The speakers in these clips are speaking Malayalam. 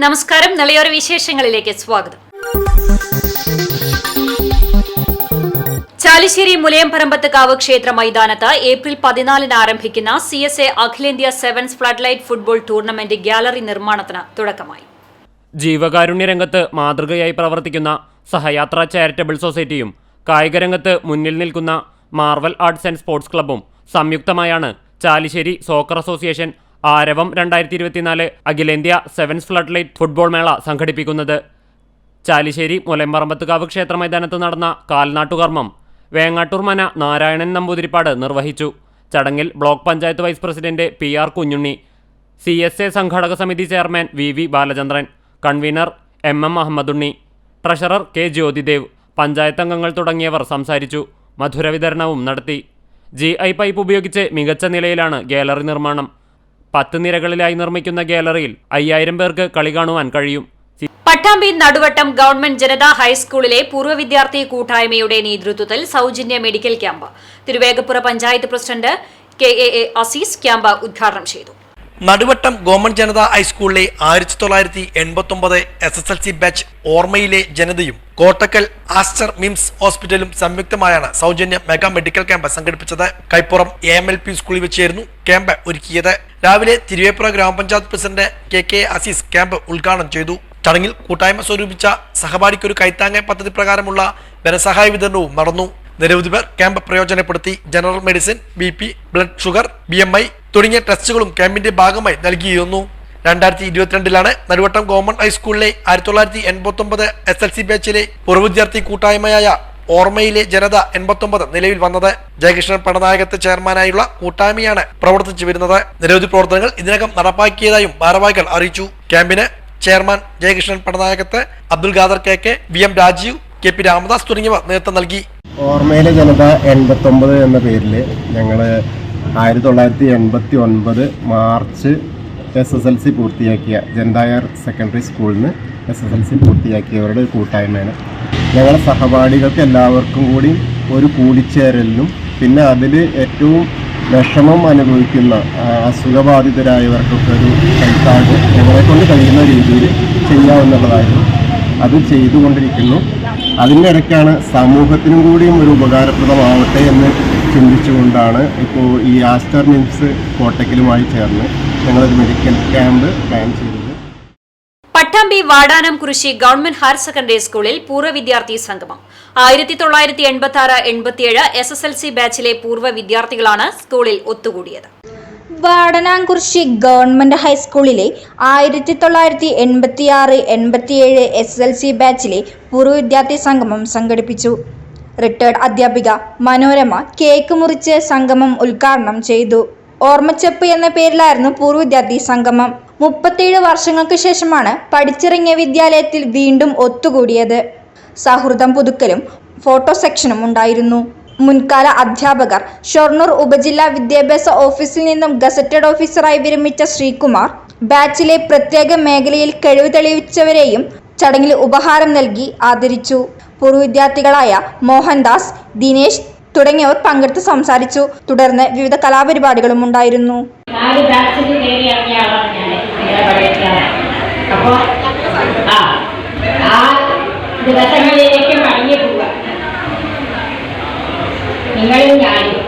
നമസ്കാരം. നിളയോര വിശേഷങ്ങളിലേക്ക് സ്വാഗതം. ചാലിശ്ശേരി മുലയംപറമ്പത്തുകാവ് ക്ഷേത്ര മൈതാനത്ത് ഏപ്രിൽ 14 ആരംഭിക്കുന്ന CSA അഖിലേന്ത്യാ sevens flood light football tournament gallery നിർമ്മാണത്തിന് തുടക്കമായി. ജീവകാരുണ്യ രംഗത്ത് മാതൃകയായി പ്രവർത്തിക്കുന്ന സഹയാത്ര ചാരിറ്റബിൾ സൊസൈറ്റിയും കായികരംഗത്ത് മുന്നിൽ നിൽക്കുന്ന മാർവൽ ആർട്സ് ആൻഡ് സ്പോർട്സ് ക്ലബ്ബും സംയുക്തമായാണ് ചാലിശ്ശേരി സോക്കർ അസോസിയേഷൻ ആരവം 2024 അഖിലേന്ത്യാ സെവൻസ് ഫ്ലഡ് ലൈറ്റ് ഫുട്ബോൾ മേള സംഘടിപ്പിക്കുന്നത്. ചാലിശ്ശേരി മുലയംപറമ്പത്തുകാവ് ക്ഷേത്ര മൈതാനത്ത് നടന്ന കാൽനാട്ടുകർമ്മം വേങ്ങാട്ടൂർ മന നാരായണൻ നമ്പൂതിരിപ്പാട് നിർവഹിച്ചു. ചടങ്ങിൽ block panchayat vice president PR Kunhunni, CSA സംഘാടക സമിതി chairman VV Balachandran, convener MM Ahammedunni, treasurer K Jyothidev, panchayat അംഗങ്ങൾ തുടങ്ങിയവർ സംസാരിച്ചു. മധുര വിതരണവും നടത്തി. GI പൈപ്പ് ഉപയോഗിച്ച് മികച്ച നിലയിലാണ് ഗാലറി നിർമ്മാണം. 10 നിരകളിലായി നിർമ്മിക്കുന്ന ഗാലറിയിൽ 5000 പേർക്ക് കളി കാണുവാൻ കഴിയും. പട്ടാമ്പി നടുവട്ടം ഗവൺമെന്റ് ജനതാ ഹൈസ്കൂളിലെ പൂർവ്വ വിദ്യാർത്ഥി കൂട്ടായ്മയുടെ നേതൃത്വത്തിൽ സൗജന്യ medical camp Thiruvegappura panchayat president KAA Azeez camp ഉദ്ഘാടനം ചെയ്തു. നടുവട്ടം ഗവൺമെന്റ് ജനതാ ഹൈസ്കൂളിലെ 1989 SSLC ബാച്ച് ഓർമ്മയിലെ ജനതയും കോട്ടക്കൽ ആസ്റ്റർ മിംസ് ഹോസ്പിറ്റലും സംയുക്തമായാണ് സൗജന്യ മെഗാ മെഡിക്കൽ ക്യാമ്പ് സംഘടിപ്പിച്ചത്. കൈപ്പുറം AMLP സ്കൂളിൽ വെച്ചായിരുന്നു ക്യാമ്പ് ഒരുക്കിയത്. രാവിലെ തിരുവേപ്പുറ ഗ്രാമപഞ്ചായത്ത് പ്രസിഡന്റ് KK അസീസ് ക്യാമ്പ് ഉദ്ഘാടനം ചെയ്തു. ചടങ്ങിൽ കൂട്ടായ്മ സ്വരൂപിച്ച സഹപാഠിക്കൊരു കൈത്താങ്ങ പദ്ധതി പ്രകാരമുള്ള ധനസഹായ വിതരണവും നടന്നു. നിരവധി പേർ ക്യാമ്പ് പ്രയോജനപ്പെടുത്തി. General medicine, BP, blood sugar, BMI തുടങ്ങിയ ടെസ്റ്റുകളും ക്യാമ്പിന്റെ ഭാഗമായി നൽകിയിരുന്നു. 2022 നടുവട്ടം ഗവൺമെന്റ് ഹൈസ്കൂളിലെ 1989 SLC ബാച്ചിലെ പൂർവ്വ വിദ്യാർത്ഥി കൂട്ടായ്മയായ ഓർമ്മയിലെ ജനത 89 നിലവിൽ വന്നത്. ജയകൃഷ്ണൻ പടനായകത്തെ ചെയർമാനായുള്ള കൂട്ടായ്മയാണ് പ്രവർത്തിച്ചു വരുന്നത്. നിരവധി പ്രവർത്തനങ്ങൾ ഇതിനകം നടപ്പാക്കിയതായും ഭാരവാഹികൾ അറിയിച്ചു. ക്യാമ്പിന് chairman Jayakrishnan Padanayakath, Abdul Khader KK, VM Rajeev, KP Ramadas തുടങ്ങിയവർ നേതൃത്വം നൽകി. ഓർമ്മയിലെ ജനത 89 എന്ന പേരിൽ ഞങ്ങൾ 1989 മാർച്ച് SSLC പൂർത്തിയാക്കിയ ജനതാ ഹയർ സെക്കൻഡറി സ്കൂളിൽ നിന്ന് SSLC പൂർത്തിയാക്കിയവരുടെ ഒരു കൂട്ടായ്മയാണ്. ഞങ്ങളുടെ സഹപാഠികൾക്ക് എല്ലാവർക്കും കൂടി ഒരു കൂടിച്ചേരലിനും പിന്നെ അതിൽ ഏറ്റവും വിഷമം അനുഭവിക്കുന്ന അസുഖബാധിതരായവർക്കൊക്കെ ഒരു കൈത്താങ്ങ് ഞങ്ങളെക്കൊണ്ട് കഴിയുന്ന രീതിയിൽ ചെയ്യാവുന്നതായിരുന്നു. അത് ചെയ്തുകൊണ്ടിരിക്കുന്നു. അതിൻ്റെ ഇടയ്ക്കാണ് സമൂഹത്തിനും കൂടിയും ഒരു ഉപകാരപ്രദമാവട്ടെ എന്ന് ചിന്തിച്ചുകൊണ്ടാണ് ഇപ്പോൾ ഈ ആസ്റ്റർ മിംസ് കോട്ടക്കലുമായി ചേർന്ന് ഞങ്ങളൊരു മെഡിക്കൽ ക്യാമ്പ് പ്ലാൻ ചെയ്തത്. പട്ടാമ്പി വാടാനം കുരിശി ഗവൺമെന്റ് ഹയർ സെക്കൻഡറി സ്കൂളിൽ പൂർവ്വ വിദ്യാർത്ഥി സംഗമം. 1986-87 SSLC ബാച്ചിലെ പൂർവ്വ വിദ്യാർത്ഥികളാണ് സ്കൂളിൽ ഒത്തുകൂടിയത്. വാടനാംകുറിശി ഗവൺമെന്റ് ഹൈസ്കൂളിലെ 1986-87 SSLC ബാച്ചിലെ പൂർവ്വ വിദ്യാർത്ഥി സംഗമം സംഘടിപ്പിച്ചു. റിട്ടയർഡ് അധ്യാപിക മനോരമ കേക്ക് മുറിച്ച് സംഗമം ഉദ്ഘാടനം ചെയ്തു. ഓർമ്മച്ചെപ്പ് എന്ന പേരിലായിരുന്നു പൂർവ്വ വിദ്യാർത്ഥി സംഗമം. 37 വർഷങ്ങൾക്ക് ശേഷമാണ് പഠിച്ചിറങ്ങിയ വിദ്യാലയത്തിൽ വീണ്ടും ഒത്തുകൂടിയത്. സൗഹൃദം പുതുക്കലും ഫോട്ടോ സെക്ഷനും ഉണ്ടായിരുന്നു. മുൻകാല അധ്യാപകർ ഷൊർണൂർ ഉപജില്ലാ വിദ്യാഭ്യാസ ഓഫീസിൽ നിന്നും ഗസറ്റഡ് ഓഫീസറായി വിരമിച്ച ശ്രീകുമാർ, ബാച്ചിലെ പ്രത്യേക മേഖലയിൽ കഴിവ് തെളിയിച്ചവരെയും ചടങ്ങിൽ ഉപഹാരം നൽകി ആദരിച്ചു. പൂർവ്വ വിദ്യാർത്ഥികളായ മോഹൻദാസ്, ദിനേശ് തുടങ്ങിയവർ പങ്കെടുത്ത് സംസാരിച്ചു. തുടർന്ന് വിവിധ കലാപരിപാടികളും ഉണ്ടായിരുന്നു. ദിവസങ്ങളിലേക്ക് മടങ്ങി പോവുക. നിങ്ങളും ഞാനും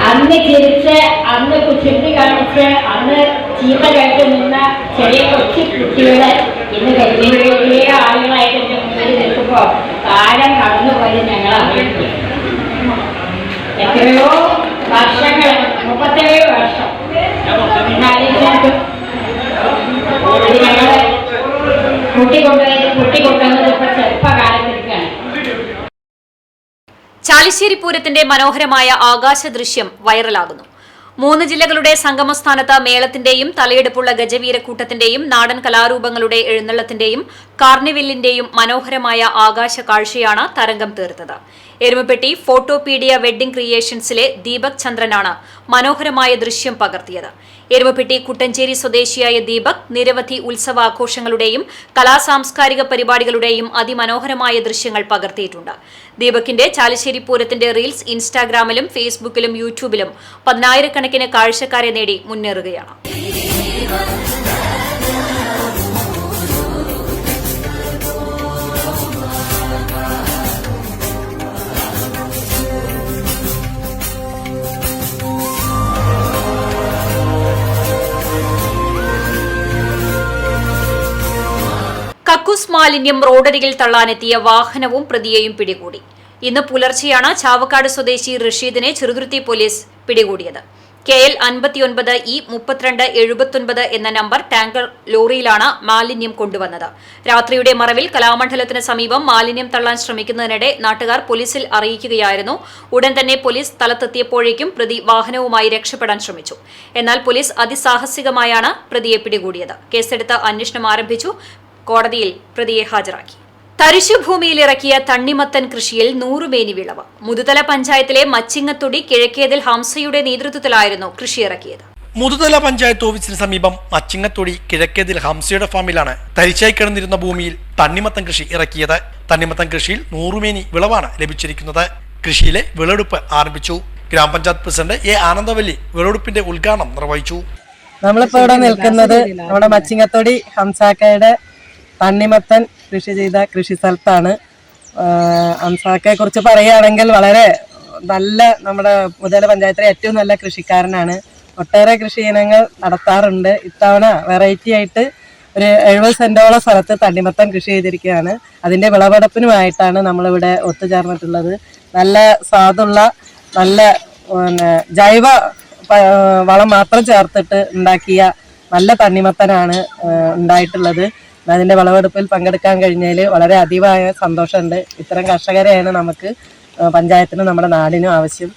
അന്ന് ചിരിച്ച്, അന്ന് കുസൃതി കാണിച്ച്, അന്ന് ചീത്ത കേട്ട് നിന്ന ചെറിയ കൊച്ചു കുട്ടികളെ ഇന്ന് വലിയ ആളുകളായിട്ട് എൻ്റെ മുന്നിൽ നിൽക്കുമ്പോൾ കാലം കടന്നുപോയി ഞങ്ങൾ അറിയിക്കും. എത്രയോ വർഷങ്ങൾ, 37 വർഷം ഞങ്ങളെ കൂട്ടിക്കൊണ്ടുവന്നത് ഇപ്പൊ ചെറുപ്പകാലത്തിലേക്കാണ്. ചാലിശ്ശേരി പൂരത്തിന്റെ മനോഹരമായ ആകാശ ദൃശ്യം വൈറലാകുന്നു. 3 ജില്ലകളുടെ സംഗമസ്ഥാനത്ത് മേളത്തിന്റെയും തലയെടുപ്പുള്ള ഗജവീരക്കൂട്ടത്തിന്റെയും നാടൻ കലാരൂപങ്ങളുടെ എഴുന്നള്ളത്തിന്റെയും കാർണിവലിന്റെയും മനോഹരമായ ആകാശ കാഴ്ചയാണ് തരംഗം തീർത്തത്. എരുമപ്പെട്ടി ഫോട്ടോപീഡിയ വെഡ്ഡിംഗ് ക്രിയേഷൻസിലെ ദീപക് ചന്ദ്രനാണ് മനോഹരമായ ദൃശ്യം പകർത്തിയത്. എരുമപ്പെട്ടി കുട്ടഞ്ചേരി സ്വദേശിയായ ദീപക് നിരവധി ഉത്സവാഘോഷങ്ങളുടെയും കലാസാംസ്കാരിക പരിപാടികളുടെയും അതിമനോഹരമായ ദൃശ്യങ്ങൾ പകർത്തിയിട്ടുണ്ട്. ദീപകിന്റെ ചാലിശ്ശേരി പൂരത്തിന്റെ റീൽസ് ഇൻസ്റ്റാഗ്രാമിലും ഫേസ്ബുക്കിലും യൂട്യൂബിലും 10,000-കണക്കിന് കാഴ്ചക്കാരെ നേടി മുന്നേറുകയാണ്. കക്കൂസ് മാലിന്യം റോഡരികിൽ തള്ളാനെത്തിയ വാഹനവും പ്രതിയെയും പിടികൂടി. ഇന്ന് പുലർച്ചെയാണ് ചാവക്കാട് സ്വദേശി റഷീദിനെ ചെറുതുരുത്തി പോലീസ് പിടികൂടിയത്. KL 59E3279 എന്ന നമ്പർ ടാങ്കർ ലോറിയിലാണ് മാലിന്യം കൊണ്ടുവന്നത്. രാത്രിയുടെ മറവിൽ കലാമണ്ഡലത്തിന് സമീപം മാലിന്യം തള്ളാൻ ശ്രമിക്കുന്നതിനിടെ നാട്ടുകാർ പോലീസിൽ അറിയിക്കുകയായിരുന്നു. ഉടൻ തന്നെ പോലീസ് സ്ഥലത്തെത്തിയപ്പോഴേക്കും പ്രതി വാഹനവുമായി രക്ഷപ്പെടാൻ ശ്രമിച്ചു. എന്നാൽ പോലീസ് അതിസാഹസികമായാണ് പ്രതിയെ പിടികൂടിയത്. കേസെടുത്ത് അന്വേഷണം ആരംഭിച്ചു. കോടതിയിൽ പ്രതിയെ ഹാജരാക്കി. തരിശുഭൂമിയിലിറക്കിയ തണ്ണിമത്തൻ കൃഷിയിൽ 100 മേനി വിളവ്. മുതുതല പഞ്ചായത്തിലെ മച്ചിങ്ങത്തൊടി കിഴക്കേതിൽ ഹംസയുടെ നേതൃത്വത്തിലായിരുന്നു കൃഷിയിറക്കിയത്. മുതുതല പഞ്ചായത്ത് ഓഫീസിന് സമീപം മച്ചിങ്ങത്തൊടി കിഴക്കേതിൽ ഹംസയുടെ ഫാമിലാണ് തരിശായി കിടന്നിരുന്ന ഭൂമിയിൽ തണ്ണിമത്തൻ കൃഷി ഇറക്കിയത്. തണ്ണിമത്തൻ കൃഷിയിൽ 100 മേനി വിളവാണ് ലഭിച്ചിരിക്കുന്നത്. കൃഷിയിലെ വിളവെടുപ്പ് ആരംഭിച്ചു. ഗ്രാമപഞ്ചായത്ത് പ്രസിഡന്റ് A. ആനന്ദവല്ലി വിളവെടുപ്പിന്റെ ഉദ്ഘാടനം നിർവഹിച്ചു. നമ്മളിപ്പോ ഇവിടെ നിൽക്കുന്നത് നമ്മുടെ മച്ചിങ്ങത്തൊടി ഹംസാക്കയുടെ തണ്ണിമത്തൻ കൃഷി ചെയ്ത കൃഷി സ്ഥലത്താണ്. ഹംസാക്കയെ കുറിച്ച് പറയുകയാണെങ്കിൽ വളരെ നല്ല, നമ്മുടെ മുതല പഞ്ചായത്തിലെ ഏറ്റവും നല്ല കൃഷിക്കാരനാണ്. ഒട്ടേറെ കൃഷി ഇനങ്ങൾ നടത്താറുണ്ട്. ഇത്തവണ വെറൈറ്റി ആയിട്ട് ഒരു 70 സെന്റോളം സ്ഥലത്ത് തണ്ണിമത്തൻ കൃഷി ചെയ്തിരിക്കുകയാണ്. അതിന്റെ വിളവെടുപ്പിനുമായിട്ടാണ് നമ്മളിവിടെ ഒത്തുചേർന്നിട്ടുള്ളത്. നല്ല സ്വാദുള്ള, നല്ല ജൈവ വളം മാത്രം ചേർത്തിട്ട് ഉണ്ടാക്കിയ നല്ല തണ്ണിമത്തനാണ് ഉണ്ടായിട്ടുള്ളത്. അതിന്റെ വിളവെടുപ്പിൽ പങ്കെടുക്കാൻ കഴിഞ്ഞതിൽ വളരെ അതീവമായ സന്തോഷമുണ്ട്. ഇത്തരം കർഷകരെയാണ് നമുക്ക് പഞ്ചായത്തിനും നമ്മുടെ നാടിനും ആവശ്യം.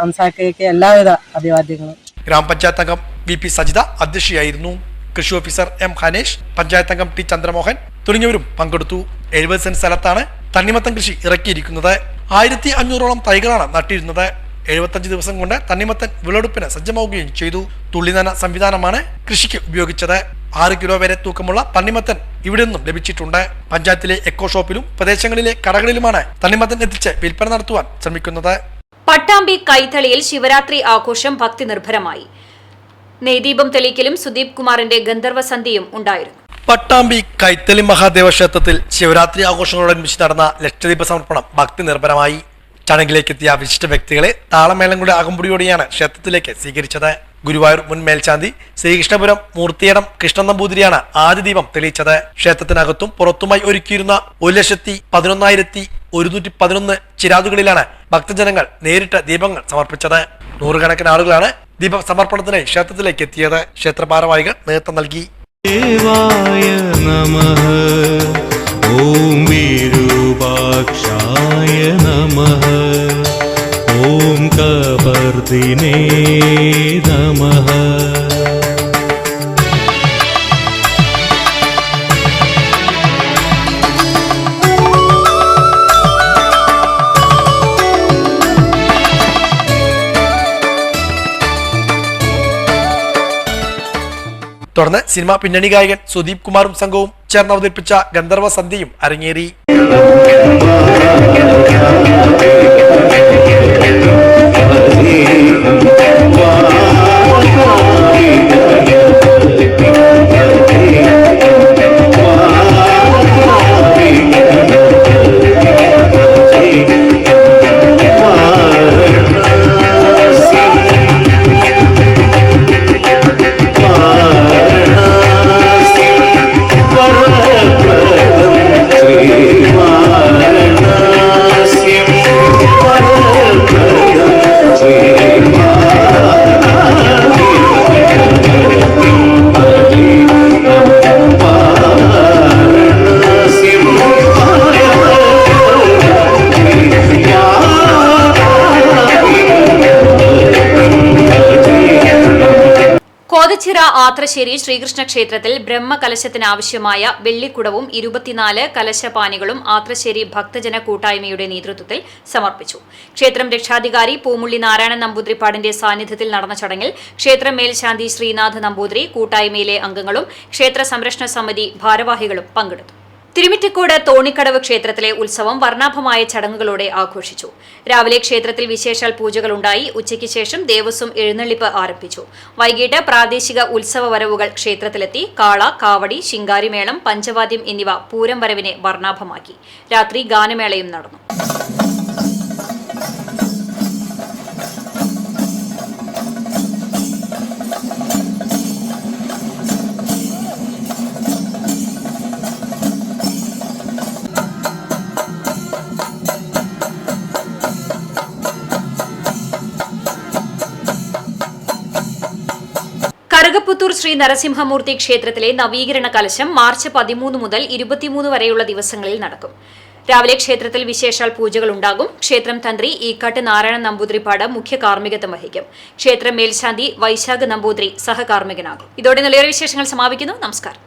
ഹംസാക്കയ്ക്ക് എല്ലാവിധ അഭിവാദ്യങ്ങളും. ഗ്രാമപഞ്ചായത്ത് അംഗം VP സജിത അധ്യക്ഷയായിരുന്നു. കൃഷി ഓഫീസർ M. ഹനേഷ്, പഞ്ചായത്ത് അംഗം T. ചന്ദ്രമോഹൻ തുടങ്ങിയവരും പങ്കെടുത്തു. 70 സെന്റ് സ്ഥലത്താണ് തണ്ണിമത്തൻ കൃഷി ഇറക്കിയിരിക്കുന്നത്. 1500ഓളം തൈകളാണ് നട്ടിരുന്നത്. 75 ദിവസം കൊണ്ട് തണ്ണിമത്തൻ വിളവെടുപ്പിന് സജ്ജമാവുകയും ചെയ്തു. തുള്ളിനന സംവിധാനമാണ് കൃഷിക്ക് ഉപയോഗിച്ചത്. 6 കിലോ വരെ തൂക്കമുള്ള തണ്ണിമത്തൻ ഇവിടെ നിന്നും ലഭിച്ചിട്ടുണ്ട്. പഞ്ചായത്തിലെ എക്കോ ഷോപ്പിലും പ്രദേശങ്ങളിലെ കടകളിലുമാണ് തണ്ണിമത്തൻ എത്തിച്ച് വിൽപ്പന നടത്തുവാൻ ശ്രമിക്കുന്നത്. പട്ടാമ്പി കൈത്തളിയിൽ ശിവരാത്രി ആഘോഷം ഭക്തി നിർഭരമായി. നെയ്ദീപം തെളിക്കലും സുദീപ് കുമാറിന്റെ ഗന്ധർവസന്ധിയും ഉണ്ടായിരുന്നു. പട്ടാമ്പി കൈത്തളി മഹാദേവ ക്ഷേത്രത്തിൽ ശിവരാത്രി ആഘോഷങ്ങളോടനുബന്ധിച്ച് നടന്ന ലക്ഷദീപ സമർപ്പണം ഭക്തി നിർഭരമായി. ചടങ്ങിലേക്ക് എത്തിയ വിശിഷ്ട വ്യക്തികളെ താളമേളങ്ങളുടെ അകമ്പടിയോടെയാണ് ക്ഷേത്രത്തിലേക്ക് സ്വീകരിച്ചത്. ഗുരുവായൂർ മുൻ മേൽശാന്തി ശ്രീകൃഷ്ണപുരം മൂർത്തിയടം കൃഷ്ണൻ നമ്പൂതിരിയാണ് ആദ്യ ദീപം തെളിയിച്ചത്. ക്ഷേത്രത്തിനകത്തും പുറത്തുമായി ഒരുക്കിയിരുന്ന 1,11,111 ചിരാതുകളിലാണ് ഭക്തജനങ്ങൾ നേരിട്ട് ദീപങ്ങൾ സമർപ്പിച്ചത്. 100 കണക്കിന് ആളുകളാണ് ദീപ സമർപ്പണത്തിനായി ക്ഷേത്രത്തിലേക്ക് എത്തിയത്. ക്ഷേത്ര ഭാരവാഹികൾ നേതൃത്വം നൽകി. ഓം വിരൂപാക്ഷായ നമഃ, ഓം കപർദിനേ നമഃ. തുടർന്ന് സിനിമ പിന്നണി ഗായകൻ സുദീപ് കുമാറും സംഘവും ചേർന്ന് അവതരിപ്പിച്ച ഗന്ധർവ സന്ധ്യയും അരങ്ങേറി. ശ്രീ വാരണാസ്യം ഓലച്ചിറ ആത്രശ്ശേരി ശ്രീകൃഷ്ണ ക്ഷേത്രത്തിൽ ബ്രഹ്മകലശത്തിനാവശ്യമായ വെള്ളിക്കുടവും 24 കലശപാനികളും ആത്രശ്ശേരി ഭക്തജന കൂട്ടായ്മയുടെ നേതൃത്വത്തിൽ സമർപ്പിച്ചു. ക്ഷേത്രം രക്ഷാധികാരി പൂമുള്ളി നാരായണൻ നമ്പൂതിരിപ്പാടിന്റെ സാന്നിധ്യത്തിൽ നടന്ന ചടങ്ങിൽ ക്ഷേത്രം മേൽശാന്തി ശ്രീനാഥ് നമ്പൂതിരി, കൂട്ടായ്മയിലെ അംഗങ്ങളും ക്ഷേത്ര സംരക്ഷണ സമിതി ഭാരവാഹികളും പങ്കെടുത്തു. തിരുമിറ്റക്കോട് തോണിക്കടവ് ക്ഷേത്രത്തിലെ ഉത്സവം വർണ്ണാഭമായ ചടങ്ങുകളോടെ ആഘോഷിച്ചു. രാവിലെ ക്ഷേത്രത്തിൽ വിശേഷാൽ പൂജകളുണ്ടായി. ഉച്ചയ്ക്ക് ശേഷം ദേവസ്വം എഴുന്നള്ളിപ്പ് ആരംഭിച്ചു. വൈകിട്ട് പ്രാദേശിക ഉത്സവ വരവുകൾ ക്ഷേത്രത്തിലെത്തി. കാള, കാവടി, ശിങ്കാരിമേളം, പഞ്ചവാദ്യം എന്നിവ പൂരം വരവിനെ വർണ്ണാഭമാക്കി. രാത്രി ഗാനമേളയും നടന്നു. കറുകപ്പുത്തൂർ ശ്രീ നരസിംഹമൂർത്തി ക്ഷേത്രത്തിലെ നവീകരണ കലശം മാർച്ച് 13 മുതൽ 23 വരെയുള്ള ദിവസങ്ങളിൽ നടക്കും. രാവിലെ ക്ഷേത്രത്തിൽ വിശേഷാൽ പൂജകളുണ്ടാകും. ക്ഷേത്രം തന്ത്രി ഈക്കാട്ട് നാരായണൻ നമ്പൂതിരിപ്പാട് മുഖ്യ കാർമ്മികത്വം വഹിക്കും. ക്ഷേത്രം മേൽശാന്തി വൈശാഖ് നമ്പൂതിരി സഹകാർമ്മികനാകും. ഇതോടെ നിലയേറെ വിശേഷങ്ങൾ സമാപിക്കുന്നു. നമസ്കാരം.